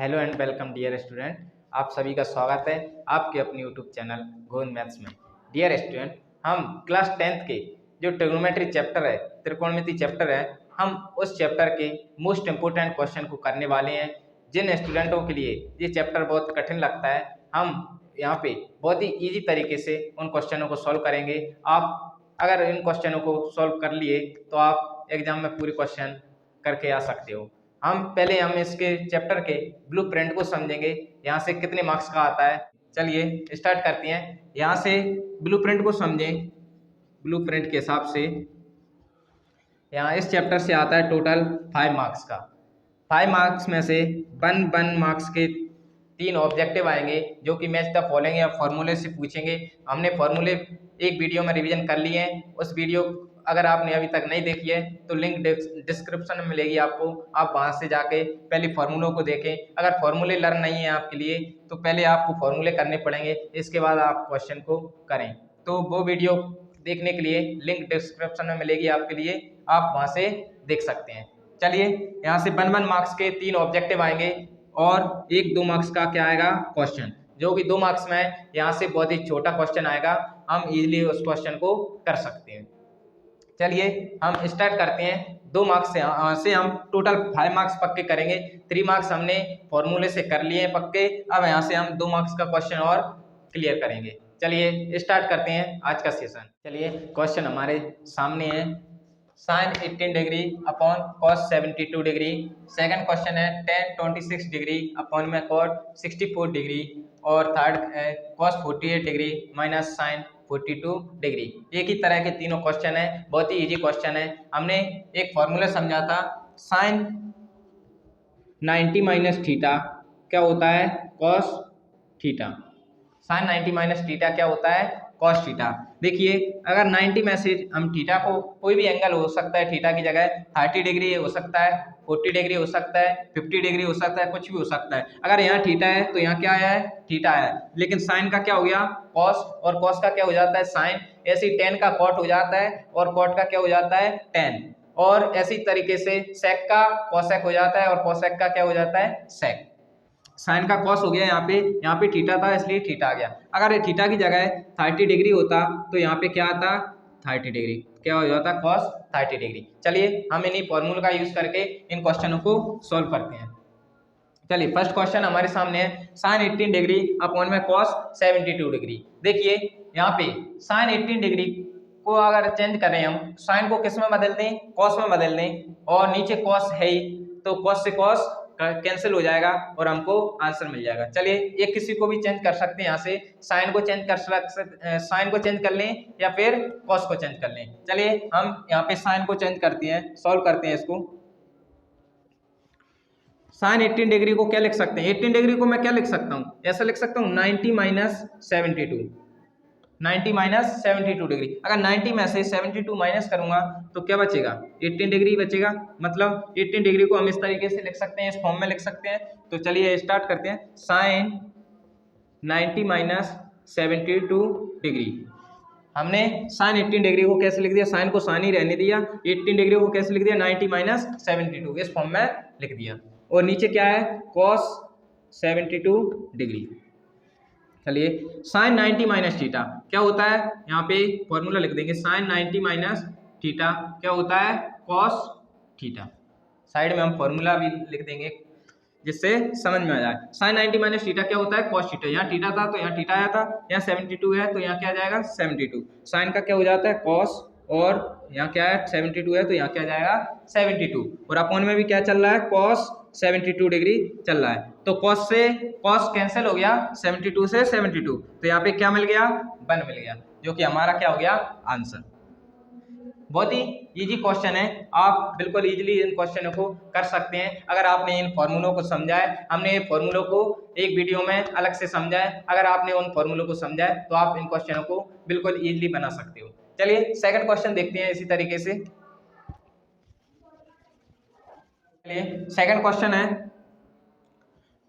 Hello and welcome dear student. आप सभी का स्वागत है आपके अपने यूट्यूब चैनल गोविंद मैथ्स में। डियर स्टूडेंट, हम क्लास 10th के जो ट्रिग्नोमेट्री चैप्टर है, त्रिकोणमिति चैप्टर है, हम उस चैप्टर के मोस्ट इम्पोर्टेंट क्वेश्चन को करने वाले हैं। जिन स्टूडेंटों के लिए ये चैप्टर बहुत कठिन लगता है, हम यहाँ पे बहुत ही ईजी तरीके से उन क्वेश्चनों को सॉल्व करेंगे। आप अगर इन क्वेश्चनों को सॉल्व कर लिए तो आप एग्जाम में पूरे क्वेश्चन करके आ सकते हो। हम इसके चैप्टर के ब्लूप्रिंट को समझेंगे, यहाँ से कितने मार्क्स का आता है। चलिए स्टार्ट करते हैं। यहाँ से ब्लूप्रिंट को समझें। ब्लूप्रिंट के हिसाब से यहाँ इस चैप्टर से आता है टोटल 5 मार्क्स का। 5 मार्क्स में से 1 मार्क्स के 3 ऑब्जेक्टिव आएंगे जो कि मैच द फॉलोइंग या फॉर्मूले से पूछेंगे। हमने फॉर्मूले एक वीडियो में रिवीजन कर लिए हैं। उस वीडियो अगर आपने अभी तक नहीं देखी है तो लिंक डिस्क्रिप्शन में मिलेगी आपको, आप वहां से जाके पहले फॉर्मूलों को देखें। अगर फॉर्मूले लर्न नहीं है आपके लिए तो पहले आपको फॉर्मूले करने पड़ेंगे, इसके बाद आप क्वेश्चन को करें। तो वो वीडियो देखने के लिए लिंक डिस्क्रिप्शन में मिलेगी आपके लिए, आप वहां से देख सकते हैं। चलिए यहाँ से 1 मार्क्स के 3 ऑब्जेक्टिव आएंगे और 1-2 मार्क्स का क्या आएगा क्वेश्चन, जो कि 2 मार्क्स में है। यहाँ से बहुत ही छोटा क्वेश्चन आएगा, हम इजीली उस क्वेश्चन को कर सकते हैं। चलिए हम स्टार्ट करते हैं। 2 मार्क्स से हम टोटल 5 मार्क्स पक्के करेंगे। 3 मार्क्स हमने फॉर्मूले से कर लिए हैं पक्के। अब यहाँ से हम 2 मार्क्स का क्वेश्चन और क्लियर करेंगे। चलिए स्टार्ट करते हैं आज का सेशन। चलिए क्वेश्चन हमारे सामने है, sine 18 degree upon cos 72 degree. Second question है tan 26 डिग्री अपॉन में कॉट 64 डिग्री। और थर्ड है cos 48 degree minus sine 42 degree. एक ही तरह के तीनों क्वेश्चन है, बहुत ही इजी क्वेश्चन है। हमने एक फॉर्मूला समझा था, साइन 90 माइनस थीटा क्या होता है cos theta. Sine 90 minus theta क्या होता है कॉस थीटा। देखिए अगर 90 में से हम थीटा को, कोई भी एंगल हो सकता है, थीटा की जगह 30 डिग्री हो सकता है, 40 डिग्री हो सकता है, 50 डिग्री हो सकता है, कुछ भी हो सकता है। अगर यहाँ थीटा है तो यहाँ क्या आया है थीटा है, लेकिन साइन का क्या हो गया कॉस, और कॉस का क्या हो जाता है साइन। ऐसे ही टेन का कॉट हो जाता है और कॉट का क्या हो जाता है टेन। और ऐसी तरीके से सेक का कॉसेक हो जाता है और कॉसेक का क्या हो जाता है सेक। साइन का कॉस हो गया, यहाँ पे थीटा था इसलिए थीटा आ गया। अगर ये थीटा की जगह 30 डिग्री होता तो यहाँ पे क्या आता 30 डिग्री, क्या हो जाता कॉस 30 डिग्री। चलिए हम इन्हीं फॉर्मूला का यूज करके इन क्वेश्चनों को सॉल्व करते हैं। चलिए फर्स्ट क्वेश्चन हमारे सामने है, साइन 18 डिग्री अपॉन में कॉस 72 डिग्री। देखिए यहाँ पे साइन 18 डिग्री को अगर चेंज करें, हम साइन को किस में बदल दें कॉस में बदल दें, और नीचे कॉस है ही तो कॉस से कॉस कैंसिल हो जाएगा और हमको आंसर मिल जाएगा। चलिए एक किसी को भी चेंज कर सकते हैं, यहाँ से साइन को चेंज कर लें या फिर कॉस को चेंज कर लें। चलिए हम यहाँ पे साइन को चेंज करते हैं, सॉल्व करते हैं इसको। साइन 18 डिग्री को क्या लिख सकते हैं, 18 डिग्री को मैं क्या लिख सकता हूँ, ऐसा लिख सकता हूँ 90 माइनस 72, 90 माइनस 72 डिग्री। अगर 90 में से 72 माइनस करूंगा तो क्या बचेगा 18 डिग्री बचेगा। मतलब 18 डिग्री को हम इस तरीके से लिख सकते हैं, इस फॉर्म में लिख सकते हैं। तो चलिए स्टार्ट करते हैं। साइन 90 माइनस 72 डिग्री, हमने साइन 18 डिग्री को कैसे लिख दिया, साइन को साइन ही रहने दिया, 18 डिग्री को कैसे लिख दिया 90 माइनस 72, इस फॉर्म में लिख दिया। और नीचे क्या है कॉस 72 डिग्री। चलिए साइन 90 माइनस थीटा क्या होता है, यहाँ पे फॉर्मूला लिख देंगे, साइन 90 माइनस थीटा क्या होता है कॉस थीटा। साइड में हम फॉर्मूला भी लिख देंगे जिससे समझ में आ जाए। साइन 90 माइनस थीटा क्या होता है कॉस थीटा। यहाँ थीटा था तो यहाँ थीटा आया था, यहाँ 72 है तो यहाँ क्या आ जाएगा 72। साइन का क्या हो जाता है कॉस, और यहाँ क्या है 72 है तो यहाँ क्या जाएगा 72। और अपॉन में भी क्या चल रहा है कॉस 72 डिग्री चल रहा है। तो कॉस से कॉस कैंसिल हो गया, 72 से 72, तो यहाँ पे क्या मिल गया 1 मिल गया, जो कि हमारा क्या हो गया आंसर। बहुत ही इजी क्वेश्चन है, आप बिल्कुल इजीली इन क्वेश्चनों को कर सकते हैं अगर आपने इन फॉर्मूलों को समझा है। हमने ये फॉर्मूलों को एक वीडियो में अलग से समझा है, अगर आपने उन फॉर्मूलों को समझा है तो आप इन क्वेश्चनों को बिल्कुल इजीली बना सकते हो। चलिए सेकंड क्वेश्चन देखते हैं इसी तरीके से। चलिए सेकंड क्वेश्चन है,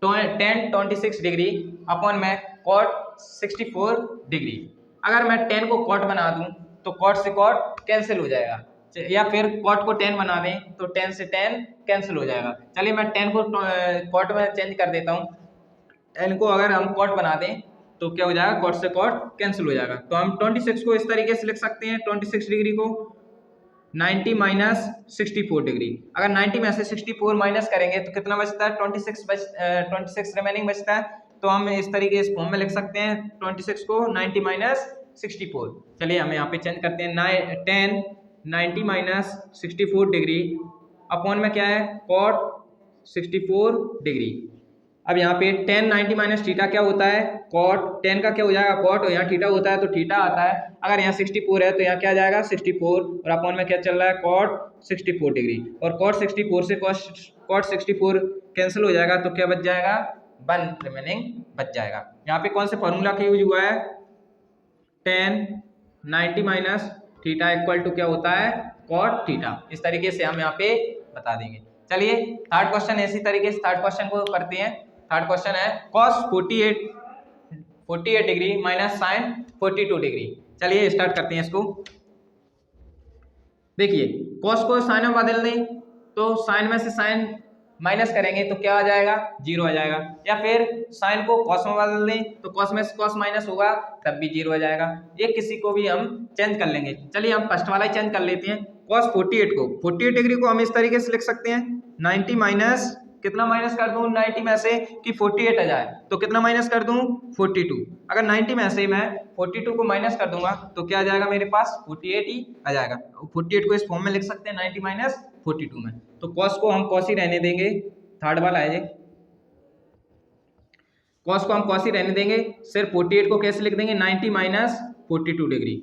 tan 26 डिग्री अपॉन में cot 64 डिग्री। अगर मैं tan को cot बना दूं तो cot से cot कैंसिल हो जाएगा, या फिर कॉट को 10 बना दें तो 10 से 10 कैंसिल हो जाएगा। चलिए मैं 10 को कॉट में चेंज कर देता हूँ। 10 को अगर हम कॉट बना दें तो क्या हो जाएगा, कॉट से कॉट कैंसिल हो जाएगा। तो हम 26 को इस तरीके से लिख सकते हैं, 26 डिग्री को 90 माइनस 64 डिग्री। अगर 90 में से 64 माइनस करेंगे तो कितना बचता है, 26 रिमेनिंग बचता है। तो हम इस तरीके इस फॉर्म में लिख सकते हैं 26 को 90 माइनस 64। चलिए हम यहाँ पे चेंज करते हैं 10 90 माइनस 64 डिग्री अपॉन में क्या है, कॉट 64 डिग्री। अब यहाँ पे 10 90 माइनस थीटा क्या होता है, कॉट। 10 का क्या हो जाएगा, कॉट, और यहाँ थीटा होता है तो थीटा आता है। अगर यहाँ 64 है तो यहाँ क्या आ जाएगा 64, और अपॉन में क्या चल रहा है, कॉट 64 डिग्री। और कॉट 64 से कॉट 64 कैंसिल हो जाएगा तो क्या बच जाएगा, 1 रिमेनिंग बच जाएगा। यहाँ पे कौन से फॉर्मूला का यूज हुआ है, 10 90 माइनस थीटा इक्वल टू क्या होता है, कॉट थीटा। इस तरीके से हम यहाँ पे बता देंगे। चलिए थर्ड क्वेश्चन इसी तरीके से थर्ड क्वेश्चन को करते हैं। थर्ड क्वेश्चन है cos 48 degree minus sine 42 degree. चलिए स्टार्ट करते हैं इसको। देखिए cos को साइन में बदल दें तो साइन में से साइन माइनस करेंगे तो क्या आ जाएगा, 0 आ जाएगा। या फिर साइन को कॉस में बदल दें तो कॉस में से कॉस माइनस होगा तब भी 0 आ जाएगा। ये किसी को भी हम चेंज कर लेंगे। चलिए हम फर्स्ट वाला ही चेंज कर लेते हैं। cos 48 डिग्री को हम इस तरीके से लिख सकते हैं 90 माइनस कितना माइनस कर दूं 90 में से कि 48 आ जाए तो कितना माइनस कर दूं 42। अगर 90 में से मैं 42 को माइनस कर दूंगा तो क्या आ जाएगा, मेरे पास 48 ही आ जाएगा। 48 को इस फॉर्म में लिख सकते हैं 90 माइनस 42 में। तो कॉस को हम कॉस ही रहने देंगे, थर्ड वाला है ये, कॉस को हम कॉस ही रहने देंगे। सिर्फ 48 को कैसे लिख देंगे, 90 माइनस 42 डिग्री।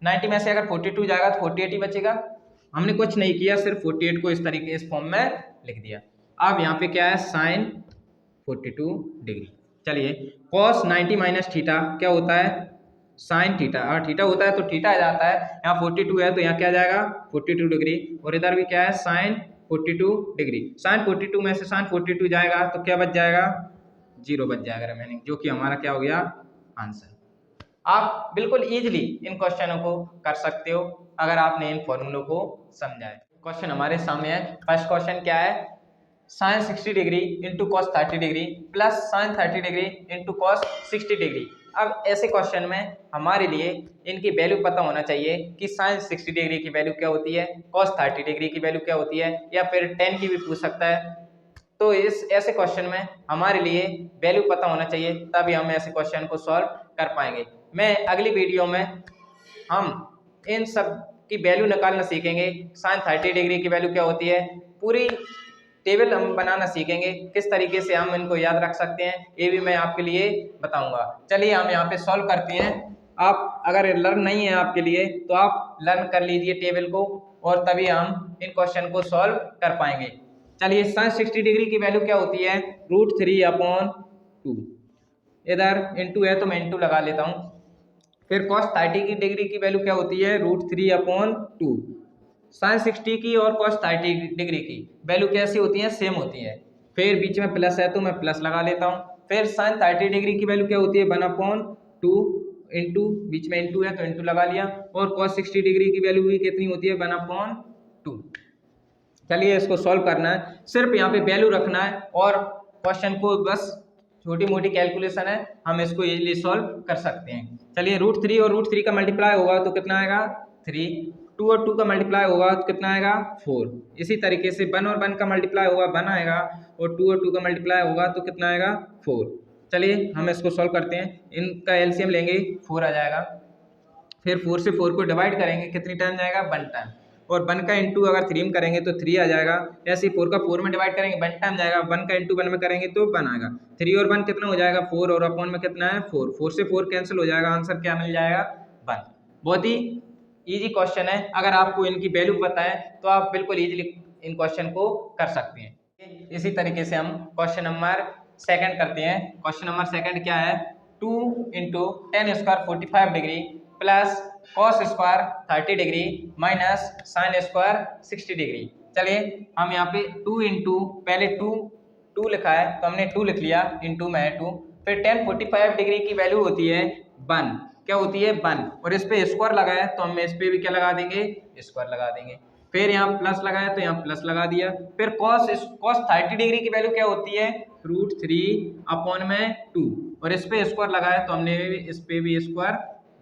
90 में से अगर 42 जाएगा तो 48 ही बचेगा। हमने कुछ नहीं किया, सिर्फ 48 को इस तरीके इस फॉर्म में लिख दिया। अब यहाँ पे क्या है, साइन 42 डिग्री। चलिए cos 90 माइनस थीटा क्या होता है, साइन थीटा। और थीटा होता है तो थीटा आ जाता है। यहाँ 42 है तो यहाँ क्या आ जाएगा 42 डिग्री, और इधर भी क्या है साइन 42 डिग्री। साइन 42 में से साइन 42 जाएगा तो क्या बच जाएगा, 0 बच जाएगा रिमेनिंग, जो कि हमारा क्या हो गया, आंसर। आप बिल्कुल इजीली इन क्वेश्चनों को कर सकते हो अगर आपने इन फॉर्मूलों को समझा है। क्वेश्चन हमारे सामने है। फर्स्ट क्वेश्चन क्या है, sine 60 degree into cos 30 degree plus sine 30 degree into cos 60 degree. अब ऐसे क्वेश्चन में हमारे लिए इनकी वैल्यू पता होना चाहिए कि साइन 60 डिग्री की वैल्यू क्या होती है, कॉस 30 डिग्री की वैल्यू क्या होती है, या फिर 10 की भी पूछ सकता है। तो इस ऐसे क्वेश्चन में हमारे लिए वैल्यू पता होना चाहिए, तभी हम ऐसे क्वेश्चन को सॉल्व कर पाएंगे। मैं अगली वीडियो में हम इन सब की वैल्यू निकालना सीखेंगे। साइन 30 डिग्री की वैल्यू क्या होती है, पूरी टेबल हम बनाना सीखेंगे, किस तरीके से हम इनको याद रख सकते हैं, ये भी मैं आपके लिए बताऊंगा। चलिए हम यहाँ पे सॉल्व करते हैं। आप अगर लर्न नहीं है आपके लिए तो आप लर्न कर लीजिए टेबल को, और तभी हम इन क्वेश्चन को सॉल्व कर पाएंगे। चलिए साइन 60 डिग्री की वैल्यू क्या होती है, √3/2। इधर इंटू है तो मैं इंटू लगा लेता हूँ। फिर cos 30 की डिग्री की वैल्यू क्या होती है, √3/2। साइन 60 की और cos 30 डिग्री की वैल्यू कैसी होती है, सेम होती है। फिर बीच में प्लस है तो मैं प्लस लगा लेता हूँ। फिर साइन 30 डिग्री की वैल्यू क्या होती है, 1/2 इंटू, बीच में इंटू है तो इंटू लगा लिया। और cos 60 डिग्री की वैल्यू भी कितनी होती है, 1/2। चलिए इसको सॉल्व करना है, सिर्फ यहाँ पे वैल्यू रखना है और क्वेश्चन को बस छोटी मोटी कैलकुलेशन है, हम इसको इजीली सॉल्व कर सकते हैं। चलिए √3 और √3 का मल्टीप्लाई होगा तो कितना आएगा 3, 2 और 2 का मल्टीप्लाई होगा तो कितना आएगा 4। इसी तरीके से 1 और 1 का मल्टीप्लाई होगा 1 आएगा, और 2 और 2 का मल्टीप्लाई होगा तो कितना आएगा 4। चलिए हम इसको सॉल्व करते हैं, इनका एलसीएम लेंगे 4 आ जाएगा। फिर 4 से 4 को डिवाइड करेंगे, कितनी टाइम जाएगा 1 टाइम, और 1 का इंटू अगर 3 में करेंगे तो 3 आ जाएगा। ऐसे 4 का 4 में डिवाइड करेंगे 1 टाइम जाएगा, 1 का इंटू 1 में करेंगे तो 1 आएगा। 3 और 1 कितना हो जाएगा 4, और अपॉन में कितना है 4। 4 से 4 कैंसिल हो जाएगा, आंसर क्या मिल जाएगा 1। बहुत ही इजी क्वेश्चन है, अगर आपको इनकी वैल्यू पता है तो आप बिल्कुल इजीली इन क्वेश्चन को कर सकते हैं। इसी तरीके से हम क्वेश्चन नंबर सेकंड करते हैं। क्वेश्चन नंबर सेकंड क्या है, 2 into ten square 45 degree plus cos square 30 degree minus sine square 60 degree. चलिए हम यहाँ पे 2 इंटू, पहले 2 लिखा है तो हमने 2 लिख लिया, इंटू में 2। फिर tan 45 डिग्री की वैल्यू होती है 1, क्या होती है 1, और इस पे स्क्वायर लगाया तो हम इस पे भी क्या लगा देंगे, स्क्वायर लगा देंगे। फिर यहाँ प्लस लगाया तो यहाँ प्लस लगा दिया। फिर cos 30 डिग्री की वैल्यू क्या होती है, √3/2, और इस पे स्क्वायर लगाया तो हमने इस पे भी स्क्वायर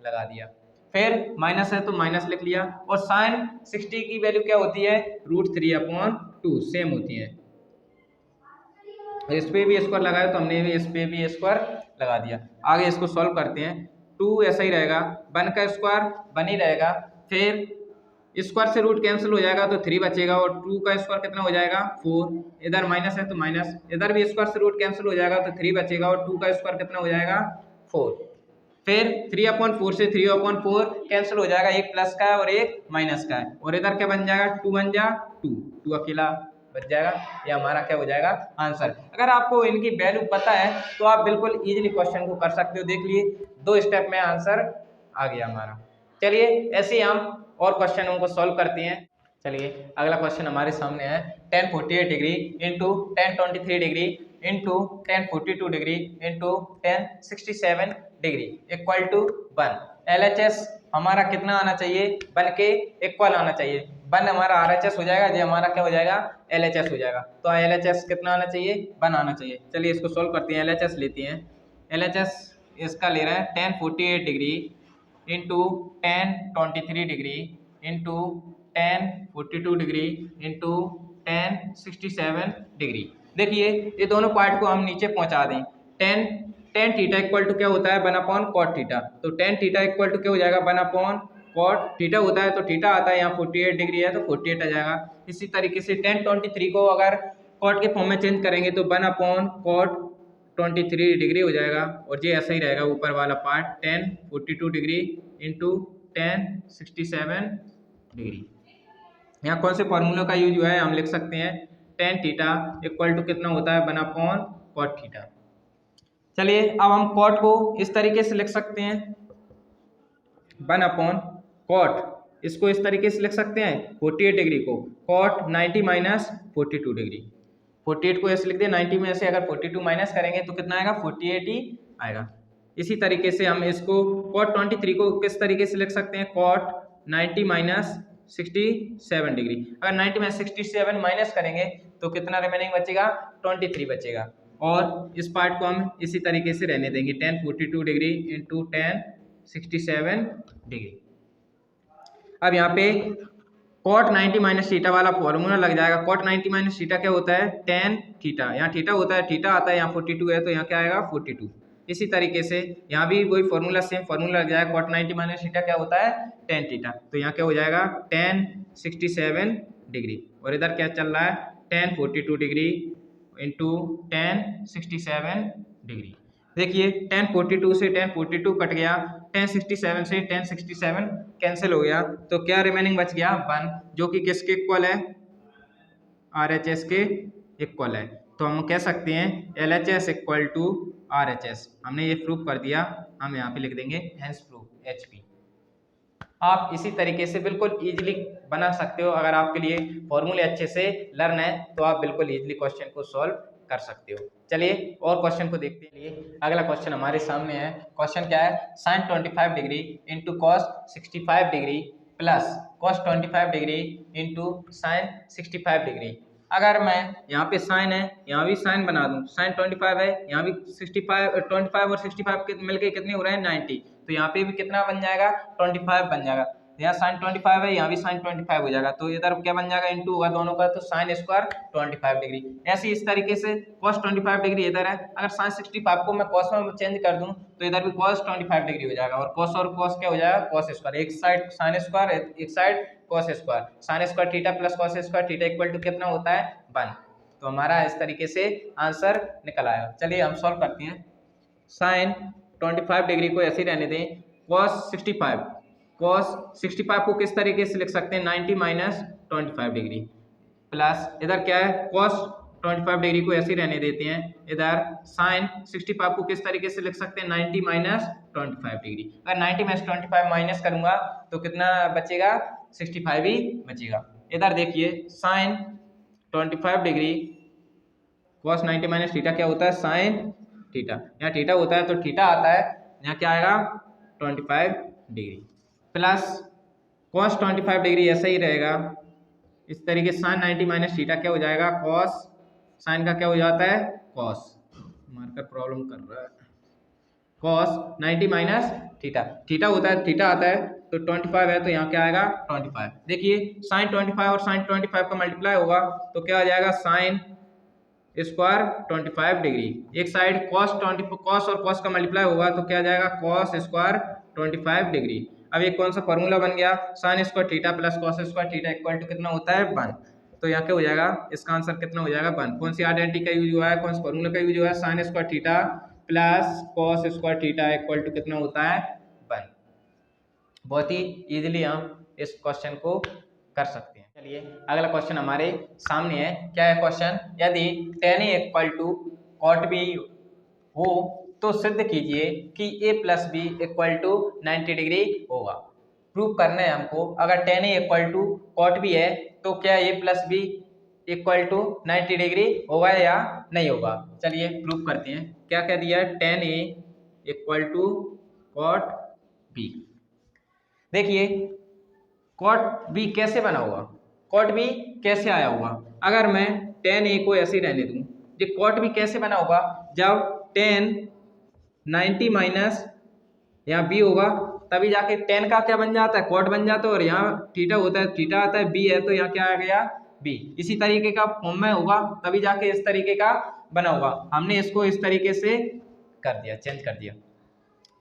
लगा दिया। फिर माइनस है तो माइनस लिख लिया, और साइन 60 की वैल्यू क्या होती है, √3/2 सेम होती है। इस पे भी स्क्वायर लगाया तो हमने भी इस पे भी स्क्वायर लगा दिया। आगे इसको सॉल्व करते हैं। 2 ऐसा ही रहेगा, 1 का स्क्वायर 1 ही रहेगा, फिर स्क्वायर से रूट कैंसिल हो जाएगा तो 3 बचेगा, और 2 का स्क्वायर कितना हो जाएगा 4, इधर माइनस है तो माइनस, इधर भी स्क्वायर से रूट कैंसिल हो जाएगा तो 3 बचेगा, और 2 का स्क्वायर कितना हो जाएगा 4। फिर 3/4 से 3/4 कैंसिल हो जाएगा, एक प्लस का है और एक माइनस का है, और इधर क्या बन जाएगा 2 बन जा 2 अकेला बच जाएगा। ये हमारा क्या हो जाएगा आंसर। अगर आपको इनकी वैल्यू पता है तो आप बिल्कुल इजीली क्वेश्चन को कर सकते हो। देख लिए 2 स्टेप में आंसर आ गया हमारा। चलिए ऐसे ही हम और क्वेश्चनों को सॉल्व करते हैं। चलिए अगला क्वेश्चन हमारे सामने है, tan 48 degree into tan 23 degree into tan 42 degree into tan 67 degree equal to 1। LHS हमारा कितना आना चाहिए, 1 के इक्वल आना चाहिए। 1 हमारा RHS हो जाएगा, ये हमारा क्या हो जाएगा LHS हो जाएगा। तो LHS कितना आना चाहिए, 1 आना चाहिए। चलिए इसको सॉल्व करते हैं, LHS लेते हैं। LHS इसका ले रहा है tan 48 degree into tan 23 degree into tan 42 degree into tan 67 degree. देखिए ये दोनों पार्ट को हम नीचे पहुंचा दें। tan थीटा इक्वल टू क्या होता है 1/cot थीटा, तो tan थीटा इक्वल टू क्या हो जाएगा 1/cot थीटा होता है, तो थीटा आता है यहाँ 48 डिग्री है तो 48 आ जाएगा। इसी तरीके से tan 23 को अगर cot के फॉर्म में चेंज करेंगे तो 1/cot 23 डिग्री हो जाएगा, और ये ऐसा ही रहेगा ऊपर वाला part tan 42 degree into tan 67 degree. यहाँ कौन से फॉर्मूले का यूज हुआ है, हम लिख सकते हैं tan थीटा इक्वल टू कितना होता है 1/cot थीटा। चलिए अब हम cot को इस तरीके से लिख सकते हैं 1/cot, इसको इस तरीके से लिख सकते हैं 48 डिग्री को cot 90 माइनस 42 डिग्री। 48 को ऐसे लिख दिया, 90 में से अगर 42 माइनस करेंगे तो कितना आएगा 48 ही आएगा। इसी तरीके से हम इसको cot 23 को किस तरीके से लिख सकते हैं, cot 90 माइनस 67 डिग्री। अगर 90 में 67 माइनस करेंगे तो कितना रिमेनिंग बचेगा 23 बचेगा, और इस पार्ट को हम इसी तरीके से रहने देंगे tan 42 degree into tan 67 degree. अब यहाँ पे cot 90 माइनस थीटा वाला फॉर्मूला लग जाएगा। cot 90 माइनस थीटा क्या होता है tan थीटा, यहाँ थीटा होता है, थीटा आता है, यहाँ 42 है तो यहाँ क्या आएगा 42। इसी तरीके से यहाँ भी वही फॉर्मूला सेम फॉर्मूला लग जाएगा। cot 90 माइनस थीटा क्या होता है tan थीटा, तो यहाँ क्या हो जाएगा tan 67 डिग्री, और इधर क्या चल रहा है tan 42 degree into tan 67 degree. देखिए tan 42 से tan 42 कट गया, tan 67 से tan 67 कैंसिल हो गया, तो क्या रिमेनिंग बच गया 1, जो कि किसके इक्वल है RHS के इक्वल है। तो हम कह सकते हैं LHS इक्वल टू RHS। हमने ये प्रूव कर दिया, हम यहाँ पे लिख देंगे हेंस प्रूव HP। आप इसी तरीके से बिल्कुल इजीली बना सकते हो। अगर आपके लिए फॉर्मूले अच्छे से लर्न है तो आप बिल्कुल इजीली क्वेश्चन को सॉल्व कर सकते हो। चलिए और क्वेश्चन को देखते हैं। अगला क्वेश्चन हमारे सामने है। क्वेश्चन क्या है, sin 25 degree into cos 65 degree plus cos 25 degree into sin 65 degree. अगर मैं यहाँ पे साइन है, यहाँ भी साइन बना दूं, sin 25 है, यहाँ भी 25 और 65 मिलके कितने हो रहे हैं 90, तो यहाँ पे भी कितना बन जाएगा 25 बन जाएगा। यहाँ sin 25 है, यहाँ भी sin 25 हो जाएगा, तो इधर क्या बन जाएगा इंटू होगा दोनों का, तो sin स्क्वायर 25 डिग्री। ऐसे इस तरीके से cos 25 डिग्री इधर है, अगर sin 65 को मैं cos में चेंज कर दूं तो इधर भी cos 25 डिग्री हो जाएगा, और cos क्या हो जाएगा cos स्क्वायर, एक साइड sin स्क्वायर एक side cos square, sin square theta plus cos square theta equal to कितना होता है 1। तो हमारा इस तरीके से आंसर निकल आया। चलिए हम सॉल्व करते हैं। sin 25 डिग्री को ऐसे ही रहने दें, cos 65 को किस तरीके से लिख सकते हैं 90 माइनस 25 डिग्री प्लस इधर क्या है cos 25 डिग्री को ऐसे ही रहने देते हैं, इधर sin 65 को किस तरीके से लिख सकते हैं 90 माइनस 25 डिग्री। अगर 90 माइनस 25 माइनस करूंगा तो कितना बचेगा 65 ही बचेगा। इधर देखिए sin 25 degree cos 90 minus theta क्या होता है sin थीटा, यहाँ थीटा होता है तो थीटा आता है, यहाँ क्या आएगा 25 डिग्री प्लस कॉस 25 डिग्री ऐसा ही रहेगा। इस तरीके साइन 90 माइनस थीटा क्या हो जाएगा, कॉस साइन का क्या हो जाता है, कॉस, मार्कर प्रॉब्लम कर रहा है, कॉस 90 माइनस थीटा, थीटा होता है, थीटा आता है तो 25 है तो यहाँ क्या आएगा 25। देखिए साइन 25 और साइन 25 का मल्टीप्लाई होगा तो क्या आ जाएगा साइन स्क्वायर 25 डिग्री। एक साइड कॉस और कॉस का मल्टीप्लाई होगा तो क्या आ जाएगा कॉस स्क्वायर 25 डिग्री। अब एक कौन सा फॉर्मूला बन गया, sine square theta plus cos square theta equal to कितना होता है 1। तो यहाँ क्या हो जाएगा, इसका आंसर कितना हो जाएगा 1। कौन सी आइडेंटिटी का यूज हुआ है, कौन से फॉर्मूला का यूज हुआ है, sine square theta plus cos square theta equal to कितना होता है 1। बहुत ही इजीली हम इस क्वेश्चन को कर सकते हैं। चलिए अगला क्वेश्चन हमारे सामने है, क्या है क्वेश्चन, यदि tan a equal to cot b हो तो सिद्ध कीजिए कि a plus B equal to 90 degree होगा। प्रूव करना है हमको, अगर tan a equal to cot b है तो क्या a plus B equal to 90 degree होगा या नहीं होगा। चलिए प्रूव करते हैं। क्या कह दिया है, tan a equal to cot b। देखिए cot b कैसे बना होगा, cot b कैसे आया होगा, अगर मैं tan a को ऐसे ही रहने दूं, ये cot b कैसे बना होगा, जब tan 90 माइनस यहाँ b होगा तभी जाके tan का क्या बन जाता है, cot बन जाता है, और यहाँ थीटा होता है, थीटा आता है, b है तो यहाँ क्या आ गया b। इसी तरीके का फॉर्म में होगा तभी जाके इस तरीके का बना होगा। हमने इसको इस तरीके से कर दिया, चेंज कर दिया।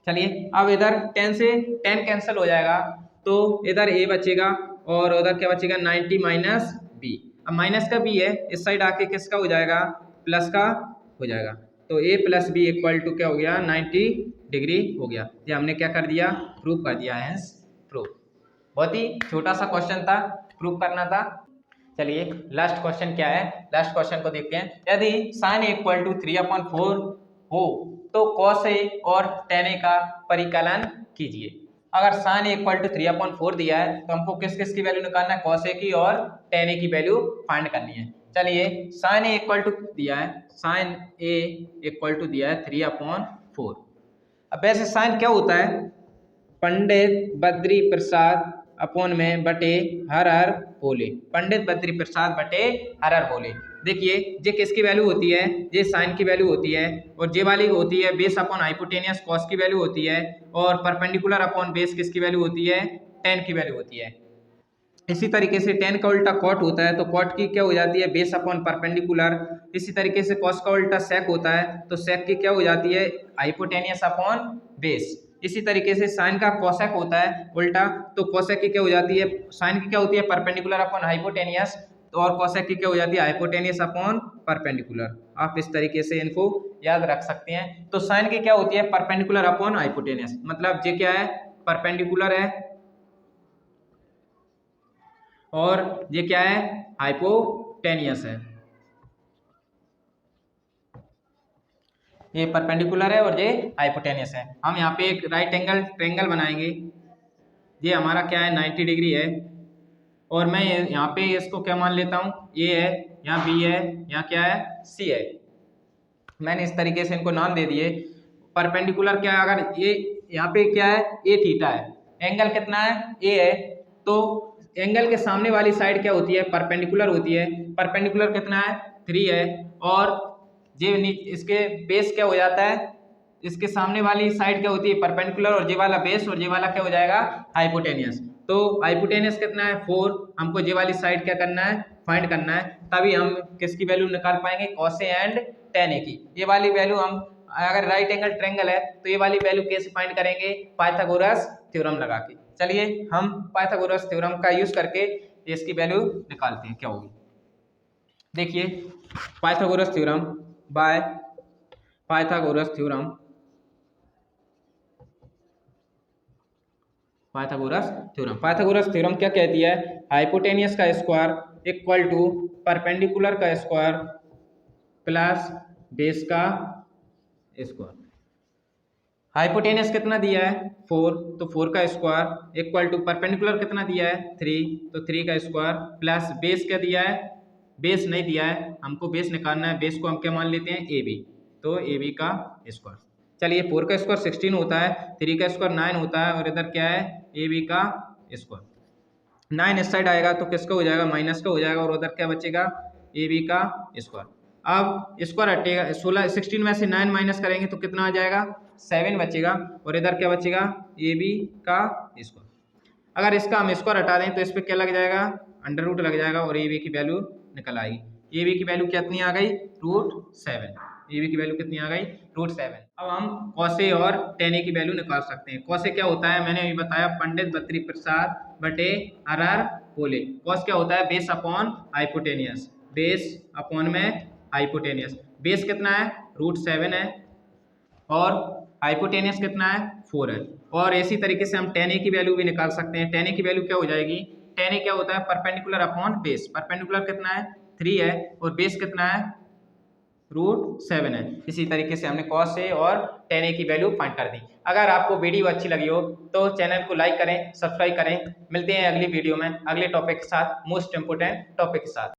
चलिए अब इधर 10 से 10 कैंसिल हो जाएगा तो इधर a बचेगा और उधर क्या बचेगा 90 माइनस b। अब माइनस का b है, इस साइड आके किसका हो जाएगा, प्लस का हो जाएगा, तो a plus B equal to क्या हो गया 90 डिग्री हो गया। ये हमने क्या कर दिया, प्रूव कर दिया है, प्रूव। बहुत ही छोटा सा क्वेश्चन था, प्रूव करना था। चलिए लास्ट क्वेश्चन क्या है, लास्ट क्वेश्चन को देखते हैं। यदि साइन इक्वल टू 3/4 हो तो कॉस ए और tan a का परिकलन कीजिए। अगर साइन इक्वल टू 3/4 दिया है तो हमको किस किस की वैल्यू निकालना है, कॉस ए की और tan a की वैल्यू फाइंड करनी है। चलिए साइन ए इक्वल टू दिया है, साइन ए इक्वल टू दिया है 3/4। अब वैसे साइन क्या होता है, पंडित बद्री प्रसाद अपॉन में बटे हर हर बोले, पंडित बद्री प्रसाद बटे हर हर बोले। देखिए ये किसकी वैल्यू होती है, ये साइन की वैल्यू होती है, और जे वाली होती है बेस अपॉन हाइपोटेनियस कॉस की वैल्यू होती है, और परपेंडिकुलर अपॉन बेस किसकी वैल्यू होती है, tan की वैल्यू होती है। इसी तरीके से tan का उल्टा cot होता है तो cot की क्या हो जाती है, बेस अपॉन परपेंडिकुलर। इसी तरीके से cos का उल्टा sec होता है तो sec की क्या हो जाती है, हाइपोटेनियस अपॉन बेस। इसी तरीके से साइन का कोसेक होता है उल्टा, तो कोसेक की क्या हो जाती है, साइन की क्या होती है परपेंडिकुलर अपॉन हाइपोटेनियस, तो और कोसेक की क्या हो जाती है हाइपोटेनियस अपॉन परपेंडिकुलर। आप इस तरीके से इनको याद रख सकते हैं। तो साइन की क्या होती है परपेंडिकुलर अपॉन हाइपोटेनियस, मतलब ये क्या है परपेंडिकुलर है और ये क्या है हाइपोटेनियस है। ये परपेंडिकुलर है और ये हाइपोटेनियस है। हम यहाँ पे एक राइट एंगल ट्रायंगल बनाएंगे, ये हमारा क्या है 90 डिग्री है, और मैं यहाँ पे इसको क्या मान लेता हूँ, ए है, यहाँ बी है, यहाँ क्या है सी है। मैंने इस तरीके से इनको नाम दे दिए। परपेंडिकुलर क्या है, अगर ये यहाँ पे क्या है ए थीटा है, एंगल कितना है ए है, तो एंगल के सामने वाली साइड क्या होती है परपेंडिकुलर होती है। परपेंडिकुलर कितना है 3 है, और ये इसके बेस क्या हो जाता है, इसके सामने वाली साइड क्या होती है परपेंडिकुलर, और ये वाला बेस, और ये वाला क्या हो जाएगा हाइपोटेनियस। तो हाइपोटेनियस कितना है 4, हमको ये वाली साइड क्या करना है फाइंड करना है, तभी हम किसकी वैल्यू निकाल पाएंगे कॉस ए एंड tan ए की। ये वाली वैल्यू हम अगर राइट एंगल ट्रायंगल है तो ये वाली वैल्यू कैसे फाइंड करेंगे, पाइथागोरस थ्योरम लगा के। चलिए हम पाइथागोरस थ्योरम का यूज करके इसकी वैल्यू निकालते हैं क्या होगी। देखिए Pythagoras theorem by Pythagoras theorem, Pythagoras theorem क्या कहती है, हाइपोटेनियस का स्क्वायर इक्वल टू परपेंडिकुलर का स्क्वायर प्लस बेस का स्क्वायर। हाइपोटेनियस कितना दिया है 4, तो 4 का स्क्वायर इक्वल टू परपेंडिकुलर कितना दिया है 3, तो 3 का स्क्वायर प्लस बेस क्या दिया है, बेस नहीं दिया है, हमको बेस निकालना है, बेस को हम क्या मान लेते हैं ए बी, तो ए बी का स्क्वायर। चलिए 4 का स्क्वायर 16 होता है, 3 का स्क्वायर 9 होता है और इधर क्या है ए बी का स्क्वायर। 9 इस साइड आएगा तो किसका हो जाएगा, माइनस का हो जाएगा और उधर क्या बचेगा ए बी का स्क्वायर। अब स्क्वायर हटेगा, 16 में से 9 माइनस करेंगे तो कितना आ जाएगा 7 बचेगा और इधर क्या बचेगा ए बी का स्क्वायर। अगर इसका हम स्क्वायर हटा दें तो इस पर क्या लग जाएगा, अंडर रूट लग जाएगा और ए बी की वैल्यू निकल आएगी। ए बी की वैल्यू कितनी आ गई √7। ए बी की वैल्यू कितनी आ गई √7। अब हम कॉस ए और tan ए की वैल्यू निकाल सकते हैं। कॉस ए क्या होता है, मैंने अभी बताया, पंडित बद्री प्रसाद बटे RR कोले। कॉस क्या होता है, base upon hypotenuse, base upon में हाइपोटेनियस। बेस कितना है √7 है और हाइपोटेनियस कितना है 4 है। और इसी तरीके से हम tan ए की वैल्यू भी निकाल सकते हैं। tan ए की वैल्यू क्या हो जाएगी, tan ए क्या होता है परपेंडिकुलर अपॉन बेस। परपेंडिकुलर कितना है 3 है और बेस कितना है √7 है। इसी तरीके से हमने cos ए और tan ए की वैल्यू फाइंड कर दी। अगर आपको वीडियो अच्छी लगी हो तो चैनल को लाइक करें, सब्सक्राइब करें। मिलते हैं अगली वीडियो में अगले टॉपिक के साथ, मोस्ट इंपोर्टेंट टॉपिक के साथ।